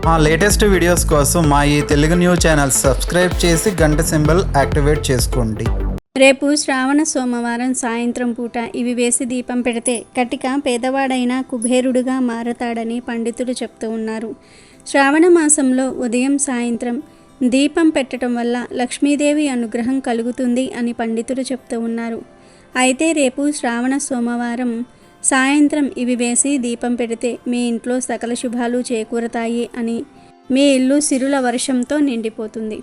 మా latest videos కోసం మా ఈ తెలుగు న్యూస్ ఛానల్ సబ్స్క్రైబ్ చేసి గంట సింబల్ యాక్టివేట్ చేసుకోండి. రేపు శ్రావణ సోమవారం సాయంత్రం పూట ఇవి వేసి దీపం పెడితే కటిక పేదవాడైన కుబేరుడుగా మారతాడని పండితులు చెప్తూ ఉన్నారు. శ్రావణ మాసంలో ఉదయం సాయంత్రం దీపం పెట్టడం వల్ల లక్ష్మీదేవి అనుగ్రహం కలుగుతుంది అని పండితులు చెప్తూ ఉన్నారు. అయితే రేపు శ్రావణ సోమవారం సాయంత్రం ఇవి వేసి దీపం పెడితే మీ ఇంట్లో సకల శుభాలు చేకూరతాయి అని, మీ ఇల్లు సిరుల వర్షంతో నిండిపోతుంది.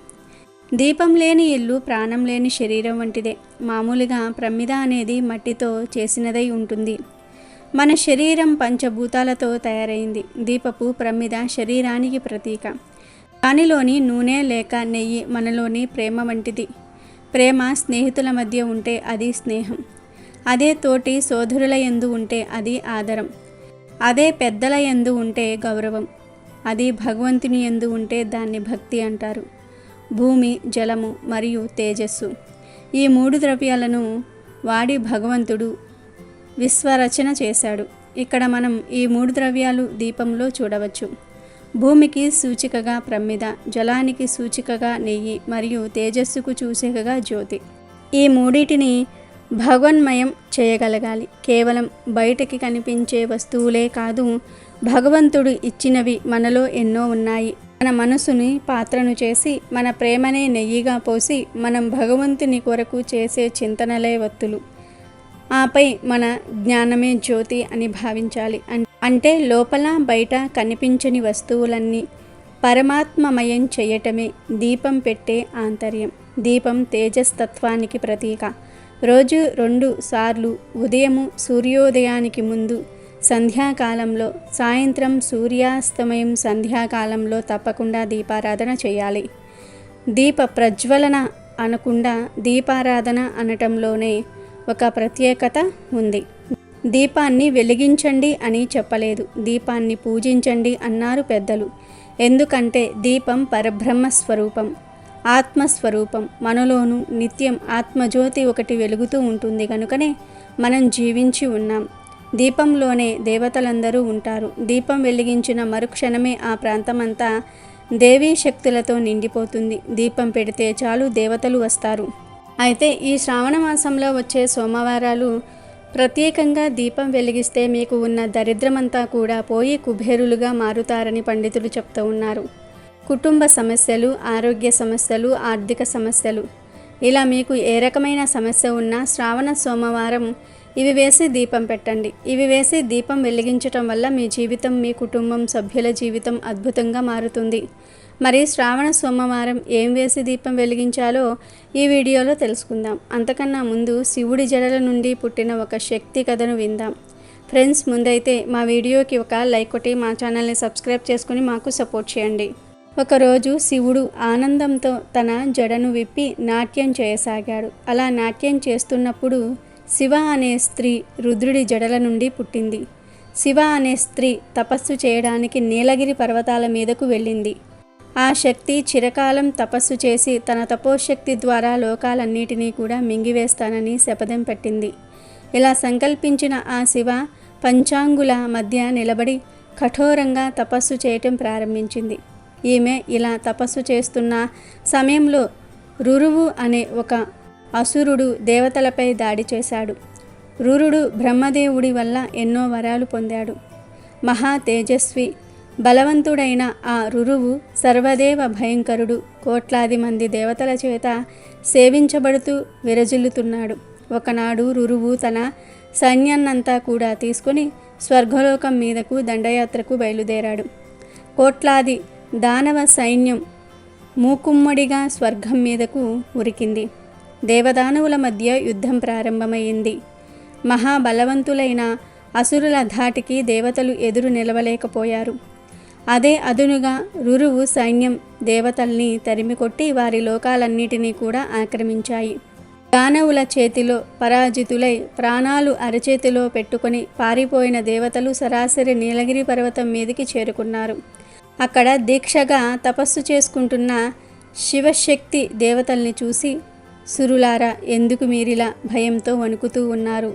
దీపం లేని ఇల్లు ప్రాణం లేని శరీరం వంటిదే. మామూలుగా ప్రమిద అనేది మట్టితో చేసినదై ఉంటుంది. మన శరీరం పంచభూతాలతో తయారైంది. దీపపు ప్రమిద శరీరానికి ప్రతీక. దానిలోని నూనె లేక నెయ్యి మనలోని ప్రేమ వంటిది. ప్రేమ స్నేహితుల మధ్య ఉంటే అది స్నేహం. అదే తోటి సోదరుల యందు ఉంటే అది ఆదరం. అదే పెద్దల యందు ఉంటే గౌరవం. అది భగవంతుని యందు ఉంటే దాన్ని భక్తి అంటారు. భూమి, జలము మరియు తేజస్సు, ఈ మూడు ద్రవ్యాలను వాడి భగవంతుడు విశ్వరచన చేశాడు. ఇక్కడ మనం ఈ మూడు ద్రవ్యాలు దీపంలో చూడవచ్చు. భూమికి సూచికగా ప్రమిద, జలానికి సూచికగా నెయ్యి మరియు తేజస్సుకు సూచికగా జ్యోతి. ఈ మూడిటిని భగవన్మయం చేయగలగాలి. కేవలం బయటికి కనిపించే వస్తువులే కాదు, భగవంతుడు ఇచ్చినవి మనలో ఎన్నో ఉన్నాయి. మన మనసుని పాత్రను చేసి మన ప్రేమనే నెయ్యిగా పోసి మనం భగవంతుని కొరకు చేసే చింతనలే వత్తులు. ఆపై మన జ్ఞానమే జ్యోతి అని భావించాలి. అంటే లోపల బయట కనిపించని వస్తువులన్నీ పరమాత్మమయం చేయటమే దీపం పెట్టే ఆంతర్యం. దీపం తేజస్తత్వానికి ప్రతీక. రోజు 2 సార్లు ఉదయము సూర్యోదయానికి ముందు సంధ్యాకాలంలో, సాయంత్రం సూర్యాస్తమయం సంధ్యాకాలంలో తప్పకుండా దీపారాధన చేయాలి. దీప ప్రజ్వలన అనకుండా దీపారాధన అనటంలోనే ఒక ప్రత్యేకత ఉంది. దీపాన్ని వెలిగించండి అని చెప్పలేదు, దీపాన్ని పూజించండి అన్నారు పెద్దలు. ఎందుకంటే దీపం పరబ్రహ్మ స్వరూపం, ఆత్మస్వరూపం. మనలోనూ నిత్యం ఆత్మజ్యోతి ఒకటి వెలుగుతూ ఉంటుంది కనుకనే మనం జీవించి ఉన్నాం. దీపంలోనే దేవతలందరూ ఉంటారు. దీపం వెలిగించిన మరుక్షణమే ఆ ప్రాంతమంతా దేవీ శక్తులతో నిండిపోతుంది. దీపం పెడితే చాలు దేవతలు వస్తారు. అయితే ఈ శ్రావణ మాసంలో వచ్చే సోమవారాలు ప్రత్యేకంగా దీపం వెలిగిస్తే మీకు ఉన్న దరిద్రమంతా కూడా పోయి కుబేరులుగా మారుతారని పండితులు చెప్తూ ఉన్నారు. కుటుంబ సమస్యలు, ఆరోగ్య సమస్యలు, ఆర్థిక సమస్యలు, ఇలా మీకు ఏ రకమైన సమస్య ఉన్నా శ్రావణ సోమవారం ఇవి వేసి దీపం పెట్టండి. ఇవి వేసి దీపం వెలిగించటం వల్ల మీ జీవితం, మీ కుటుంబం సభ్యుల జీవితం అద్భుతంగా మారుతుంది. మరి శ్రావణ సోమవారం ఏం వేసి దీపం వెలిగించాలో ఈ వీడియోలో తెలుసుకుందాం. అంతకన్నా ముందు శివుడి జడల నుండి పుట్టిన ఒక శక్తి కథను విందాం. ఫ్రెండ్స్, ముందైతే మా వీడియోకి ఒక లైక్ కొట్టి మా ఛానల్ని సబ్స్క్రైబ్ చేసుకుని మాకు సపోర్ట్ చేయండి. ఒకరోజు శివుడు ఆనందంతో తన జడను విప్పి నాట్యం చేయసాగాడు. అలా నాట్యం చేస్తున్నప్పుడు శివ అనే స్త్రీ రుద్రుడి జడల నుండి పుట్టింది. శివ అనే స్త్రీ తపస్సు చేయడానికి నీలగిరి పర్వతాల మీదకు వెళ్ళింది. ఆ శక్తి చిరకాలం తపస్సు చేసి తన తపోశక్తి ద్వారా లోకాలన్నిటినీ కూడా మింగివేస్తానని శపథం పెట్టింది. ఇలా సంకల్పించిన ఆ శివ పంచాంగుల మధ్య నిలబడి కఠోరంగా తపస్సు చేయటం ప్రారంభించింది. ఈమె ఇలా తపస్సు చేస్తున్న సమయంలో రురువు అనే ఒక అసురుడు దేవతలపై దాడి చేశాడు. రురుడు బ్రహ్మదేవుడి వల్ల ఎన్నో వరాలు పొందాడు. మహా తేజస్వి, బలవంతుడైన ఆ రురువు సర్వదేవ భయంకరుడు. కోట్లాది మంది దేవతల చేత సేవించబడుతూ విరజిల్లుతున్నాడు. ఒకనాడు రురువు తన సైన్యాన్నంతా కూడా తీసుకుని స్వర్గలోకం మీదకు దండయాత్రకు బయలుదేరాడు. కోట్లాది దానవ సైన్యం మూకుమ్మడిగా స్వర్గం మీదకు ఉరికింది. దేవదానవుల మధ్య యుద్ధం ప్రారంభమైంది. మహాబలవంతులైన అసురుల ధాటికి దేవతలు ఎదురు నిలవలేకపోయారు. అదే అదునుగా రురువు సైన్యం దేవతల్ని తరిమికొట్టి వారి లోకాలన్నిటినీ కూడా ఆక్రమించాయి. దానవుల చేతిలో పరాజితులై ప్రాణాలు అరచేతిలో పెట్టుకొని పారిపోయిన దేవతలు సరాసరి నీలగిరి పర్వతం మీదకి చేరుకున్నారు. అక్కడ దీక్షగా తపస్సు చేసుకుంటున్న శివశక్తి దేవతల్ని చూసి, సురులారా, ఎందుకు మీరిలా భయంతో వణుకుతూ ఉన్నారు?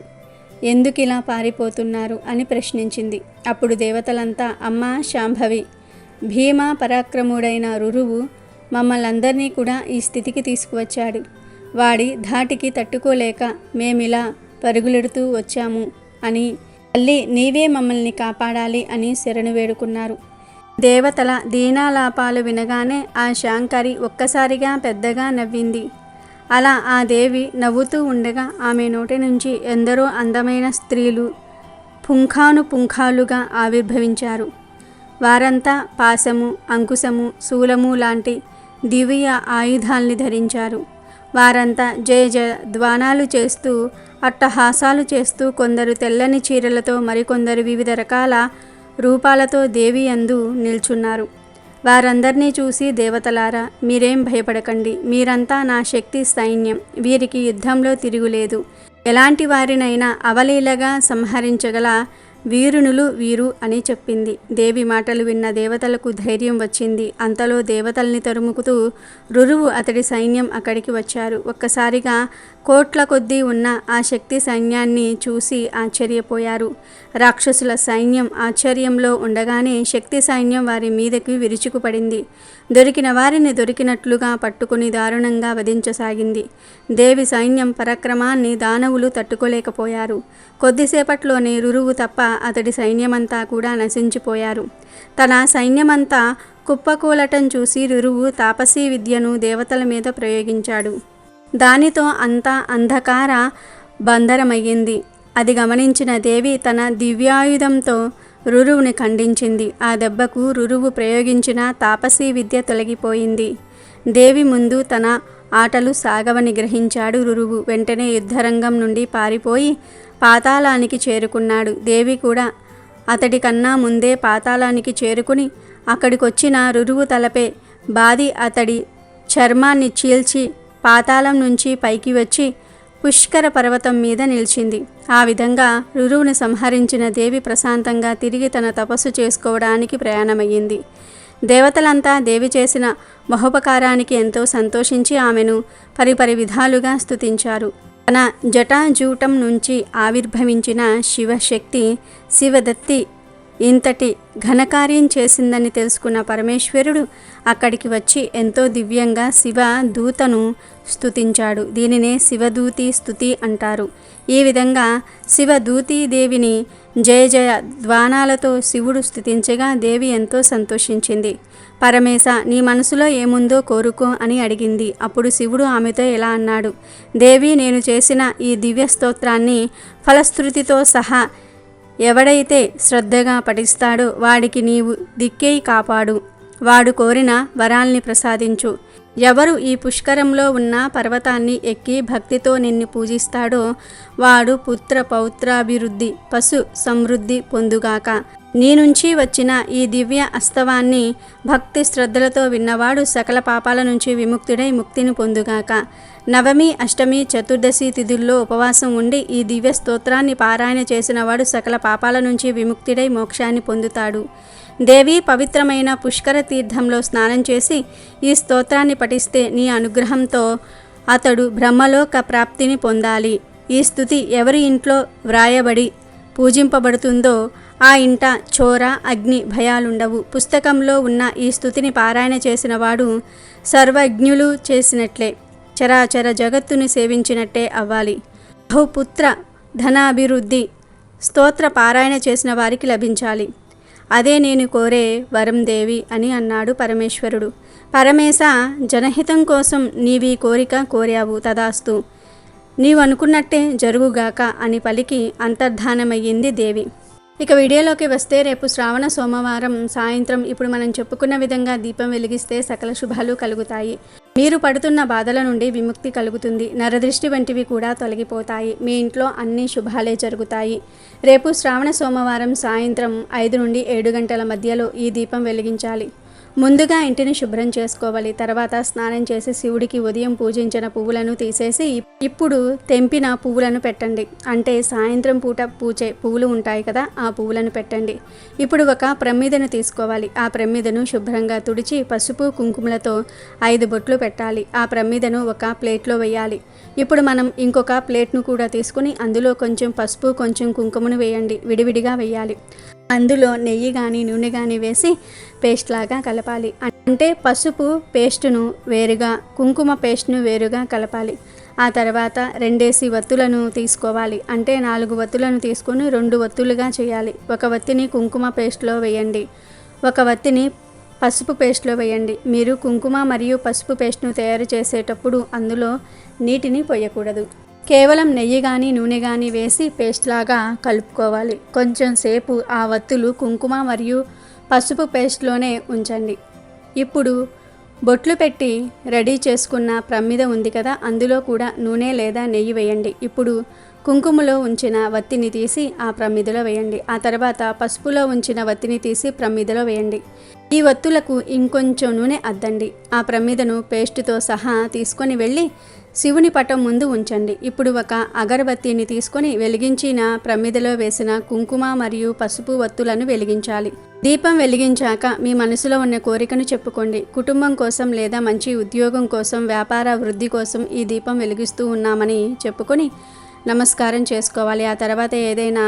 ఎందుకిలా పారిపోతున్నారు అని ప్రశ్నించింది. అప్పుడు దేవతలంతా, అమ్మా శాంభవి, భీమా పరాక్రముడైన రురువు మమ్మల్నందరినీ కూడా ఈ స్థితికి తీసుకువచ్చాడు. వాడి ధాటికి తట్టుకోలేక మేమిలా పరుగులెడుతూ వచ్చాము అని తల్లి నీవే మమ్మల్ని కాపాడాలి అని శరణు వేడుకున్నారు. దేవతల దీనాలాపాలు వినగానే ఆ శాంకరి ఒక్కసారిగా పెద్దగా నవ్వింది. అలా ఆ దేవి నవ్వుతూ ఉండగా ఆమె నోటి నుంచి ఎందరో అందమైన స్త్రీలు పుంఖానుపుంఖాలుగా ఆవిర్భవించారు. వారంతా పాశము, అంకుశము, శూలము లాంటి దివ్య ఆయుధాల్ని ధరించారు. వారంతా జయ జయ ధ్వానాలు చేస్తూ అట్టహాసాలు చేస్తూ కొందరు తెల్లని చీరలతో, మరికొందరు వివిధ రకాల రూపాలతో దేవి యందు నిల్చున్నారు. వారందరినీ చూసి దేవతలారా మీరేం భయపడకండి, మీరంతా నా శక్తి సైన్యం, వీరికి యుద్ధంలో తిరుగులేదు, ఎలాంటి వారినైనా అవలీలగా సంహరించగల వీరునులు వీరు అని చెప్పింది. దేవి మాటలు విన్న దేవతలకు ధైర్యం వచ్చింది. అంతలో దేవతల్ని తరుముకుతూ రురువు అతడి సైన్యం అక్కడికి వచ్చారు. ఒక్కసారిగా కోట్ల కొద్దీ ఉన్న ఆ శక్తి సైన్యాన్ని చూసి ఆశ్చర్యపోయారు. రాక్షసుల సైన్యం ఆశ్చర్యంలో ఉండగానే శక్తి సైన్యం వారి మీదకి విరుచుకుపడింది. దొరికిన వారిని దొరికినట్లుగా పట్టుకుని దారుణంగా వధించసాగింది. దేవి సైన్యం పరాక్రమాన్ని దానవులు తట్టుకోలేకపోయారు. కొద్దిసేపట్లోనే రురువు తప్ప అతడి సైన్యమంతా కూడా నశించిపోయారు. తన సైన్యమంతా కుప్పకూలటం చూసి రురువు తాపసీ విద్యను దేవతల మీద ప్రయోగించాడు. దానితో అంతా అంధకార బంధరమయ్యింది. అది గమనించిన దేవి తన దివ్యాయుధంతో రురువుని ఖండించింది. ఆ దెబ్బకు రురువు ప్రయోగించిన తాపసీ విద్య తొలగిపోయింది. దేవి ముందు తన ఆటలు సాగవని గ్రహించాడు రురువు. వెంటనే యుద్ధరంగం నుండి పారిపోయి పాతాళానికి చేరుకున్నాడు. దేవి కూడా అతడి కన్నా ముందే పాతాళానికి చేరుకుని అక్కడికొచ్చిన రురువు తలపై బాది అతడి చర్మాన్ని చీల్చి పాతాళం నుంచి పైకి వచ్చి పుష్కర పర్వతం మీద నిలిచింది. ఆ విధంగా రురువుని సంహరించిన దేవి ప్రశాంతంగా తిరిగి తన తపస్సు చేసుకోవడానికి ప్రయాణమయ్యింది. దేవతలంతా దేవి చేసిన మహోపకారానికి ఎంతో సంతోషించి ఆమెను పరిపరి విధాలుగా స్తుతించారు. తన జటాజూటం నుంచి ఆవిర్భవించిన శివశక్తి శివదత్తి ఇంతటి ఘనకార్యం చేసిందని తెలుసుకున్న పరమేశ్వరుడు అక్కడికి వచ్చి ఎంతో దివ్యంగా శివ దూతను స్తుతించాడు. దీనినే శివదూతి స్తుతి అంటారు. ఈ విధంగా శివదూతి దేవిని జయ జయ ధ్వానాలతో శివుడు స్తుతించగా దేవి ఎంతో సంతోషించింది. పరమేశ నీ మనసులో ఏముందో కోరుకో అని అడిగింది. అప్పుడు శివుడు ఆమెతో ఇలా అన్నాడు, దేవి నేను చేసిన ఈ దివ్య స్తోత్రాన్ని ఫలశ్రుతితో సహా ఎవడైతే శ్రద్ధగా పఠిస్తాడో వాడికి నీవు దిక్కేయి కాపాడు, వాడు కోరిన వరాల్ని ప్రసాదించు. ఎవరు ఈ పుష్కరంలో ఉన్న పర్వతాన్ని ఎక్కి భక్తితో నిన్ను పూజిస్తాడో వాడు పుత్ర పౌత్రాభివృద్ధి పశు సమృద్ధి పొందుగాక. నీ నుంచి వచ్చిన ఈ దివ్య అస్తవాన్ని భక్తి శ్రద్ధలతో విన్నవాడు సకల పాపాల నుంచి విముక్తుడై ముక్తిని పొందుగాక. నవమి, అష్టమి, చతుర్దశి తిథుల్లో ఉపవాసం ఉండి ఈ దివ్య స్తోత్రాన్ని పారాయణ చేసినవాడు సకల పాపాల నుంచి విముక్తుడై మోక్షాన్ని పొందుతాడు. దేవి పవిత్రమైన పుష్కర తీర్థంలో స్నానం చేసి ఈ స్తోత్రాన్ని పఠిస్తే నీ అనుగ్రహంతో అతడు బ్రహ్మలోక ప్రాప్తిని పొందాలి. ఈ స్తుతి ఎవరి ఇంట్లో వ్రాయబడి పూజింపబడుతుందో ఆ ఇంట చోర, అగ్ని భయాలుండవు. పుస్తకంలో ఉన్న ఈ స్తుతిని పారాయణ చేసిన వాడు సర్వజ్ఞులు చేసినట్లే చరాచర జగత్తుని సేవించినట్టే అవ్వాలి. బహుపుత్ర ధనాభివృద్ధి స్తోత్ర పారాయణ చేసిన వారికి లభించాలి. అదే నేను కోరే వరం దేవి అని అన్నాడు పరమేశ్వరుడు. పరమేశ జనహితం కోసం నీవీ కోరిక కోరావు, తదాస్తు, నీవు అనుకున్నట్టే జరుగుగాక అని పలికి అంతర్ధానమయ్యింది దేవి. ఇక వీడియోలోకి వస్తే రేపు శ్రావణ సోమవారం సాయంత్రం ఇప్పుడు మనం చెప్పుకున్న విధంగా దీపం వెలిగిస్తే సకల శుభాలు కలుగుతాయి. మీరు పడుతున్న బాధల నుండి విముక్తి కలుగుతుంది. నరదృష్టి వంటివి కూడా తొలగిపోతాయి. మీ ఇంట్లో అన్ని శుభాలే జరుగుతాయి. రేపు శ్రావణ సోమవారం సాయంత్రం 5 నుండి 7 గంటల మధ్యలో ఈ దీపం వెలిగించాలి. ముందుగా ఇంటిని శుభ్రం చేసుకోవాలి. తర్వాత స్నానం చేసి శివుడికి ఉదయం పూజించిన పువ్వులను తీసేసి ఇప్పుడు తెంపిన పువ్వులను పెట్టండి. అంటే సాయంత్రం పూట పూచే పువ్వులు ఉంటాయి కదా, ఆ పువ్వులను పెట్టండి. ఇప్పుడు ఒక ప్రమిదను తీసుకోవాలి. ఆ ప్రమిదను శుభ్రంగా తుడిచి పసుపు కుంకుమలతో 5 బొట్లు పెట్టాలి. ఆ ప్రమిదను ఒక ప్లేట్లో వేయాలి. ఇప్పుడు మనం ఇంకొక ప్లేట్ను కూడా తీసుకుని అందులో కొంచెం పసుపు కొంచెం కుంకుమను వేయండి. విడివిడిగా వేయాలి. అందులో నెయ్యి కానీ నూనె కానీ వేసి పేస్ట్ లాగా కలపాలి. అంటే పసుపు పేస్టును వేరుగా, కుంకుమ పేస్ట్ను వేరుగా కలపాలి. ఆ తర్వాత 2 వత్తులను తీసుకోవాలి. అంటే 4 వత్తులను తీసుకొని 2 వత్తులుగా చేయాలి. ఒక వత్తిని కుంకుమ పేస్ట్లో వేయండి, ఒక వత్తిని పసుపు పేస్ట్లో వేయండి. మీరు కుంకుమ మరియు పసుపు పేస్ట్ను తయారు చేసేటప్పుడు అందులో నీటిని పోయకూడదు. కేవలం నెయ్యి కానీ నూనె కానీ వేసి పేస్ట్ లాగా కలుపుకోవాలి. కొంచెం సేపు ఆ వత్తులు కుంకుమ మరియు పసుపు పేస్ట్లోనే ఉంచండి. ఇప్పుడు బొట్లు పెట్టి రెడీ చేసుకున్న ప్రమిద ఉంది కదా, అందులో కూడా నూనె లేదా నెయ్యి వేయండి. ఇప్పుడు కుంకుమలో ఉంచిన వత్తిని తీసి ఆ ప్రమిదలో వేయండి. ఆ తర్వాత పసుపులో ఉంచిన వత్తిని తీసి ప్రమిదలో వేయండి. ఈ వత్తులకు ఇంకొంచెం నూనె అద్దండి. ఆ ప్రమిదను పేస్టుతో సహా తీసుకొని వెళ్ళి శివుని పటం ముందు ఉంచండి. ఇప్పుడు ఒక అగరబత్తిని తీసుకొని వెలిగించిన ప్రమిదలో వేసిన కుంకుమ మరియు పసుపు వత్తులను వెలిగించాలి. దీపం వెలిగించాక మీ మనసులో ఉన్న కోరికను చెప్పుకోండి. కుటుంబం కోసం లేదా మంచి ఉద్యోగం కోసం, వ్యాపార వృద్ధి కోసం ఈ దీపం వెలిగిస్తూ ఉన్నామని చెప్పుకొని నమస్కారం చేసుకోవాలి. ఆ తర్వాత ఏదైనా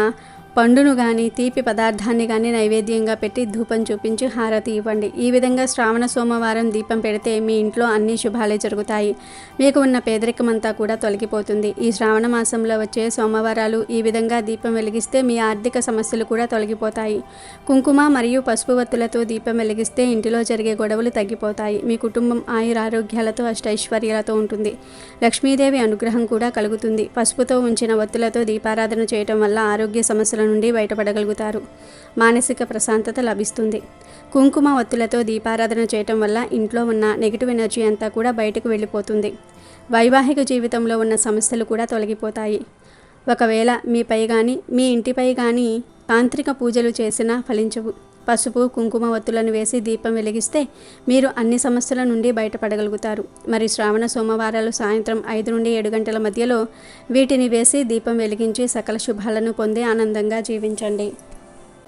పండును కానీ తీపి పదార్థాన్ని కానీ నైవేద్యంగా పెట్టి ధూపం చూపించి హారతి ఇవ్వండి. ఈ విధంగా శ్రావణ సోమవారం దీపం పెడితే మీ ఇంట్లో అన్ని శుభాలే జరుగుతాయి. మీకు ఉన్న పేదరికం అంతా కూడా తొలగిపోతుంది. ఈ శ్రావణ మాసంలో వచ్చే సోమవారాలు ఈ విధంగా దీపం వెలిగిస్తే మీ ఆర్థిక సమస్యలు కూడా తొలగిపోతాయి. కుంకుమ మరియు పసుపు వత్తులతో దీపం వెలిగిస్తే ఇంటిలో జరిగే గొడవలు తగ్గిపోతాయి. మీ కుటుంబం ఆయురారోగ్యాలతో అష్టైశ్వర్యాలతో ఉంటుంది. లక్ష్మీదేవి అనుగ్రహం కూడా కలుగుతుంది. పసుపుతో ఉంచిన వత్తులతో దీపారాధన చేయటం వల్ల ఆరోగ్య సమస్యల నుండి బయటపడగలుగుతారు. మానసిక ప్రశాంతత లభిస్తుంది. కుంకుమ వత్తులతో దీపారాధన చేయటం వల్ల ఇంట్లో ఉన్న నెగిటివ్ ఎనర్జీ అంతా కూడా బయటకు వెళ్ళిపోతుంది. వైవాహిక జీవితంలో ఉన్న సమస్యలు కూడా తొలగిపోతాయి. ఒకవేళ మీపై కానీ మీ ఇంటిపై కానీ తాంత్రిక పూజలు చేసినా ఫలించవు. పసుపు కుంకుమ వత్తులను వేసి దీపం వెలిగిస్తే మీరు అన్ని సమస్యల నుండి బయటపడగలుగుతారు. మరి శ్రావణ సోమవారాలు సాయంత్రం 5 నుండి 7 గంటల మధ్యలో వీటిని వేసి దీపం వెలిగించి సకల శుభాలను పొంది ఆనందంగా జీవించండి.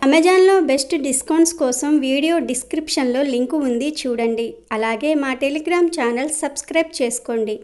అమెజాన్లో బెస్ట్ డిస్కౌంట్స్ కోసం వీడియో డిస్క్రిప్షన్లో లింకు ఉంది, చూడండి. అలాగే మా టెలిగ్రామ్ ఛానల్ సబ్స్క్రైబ్ చేసుకోండి.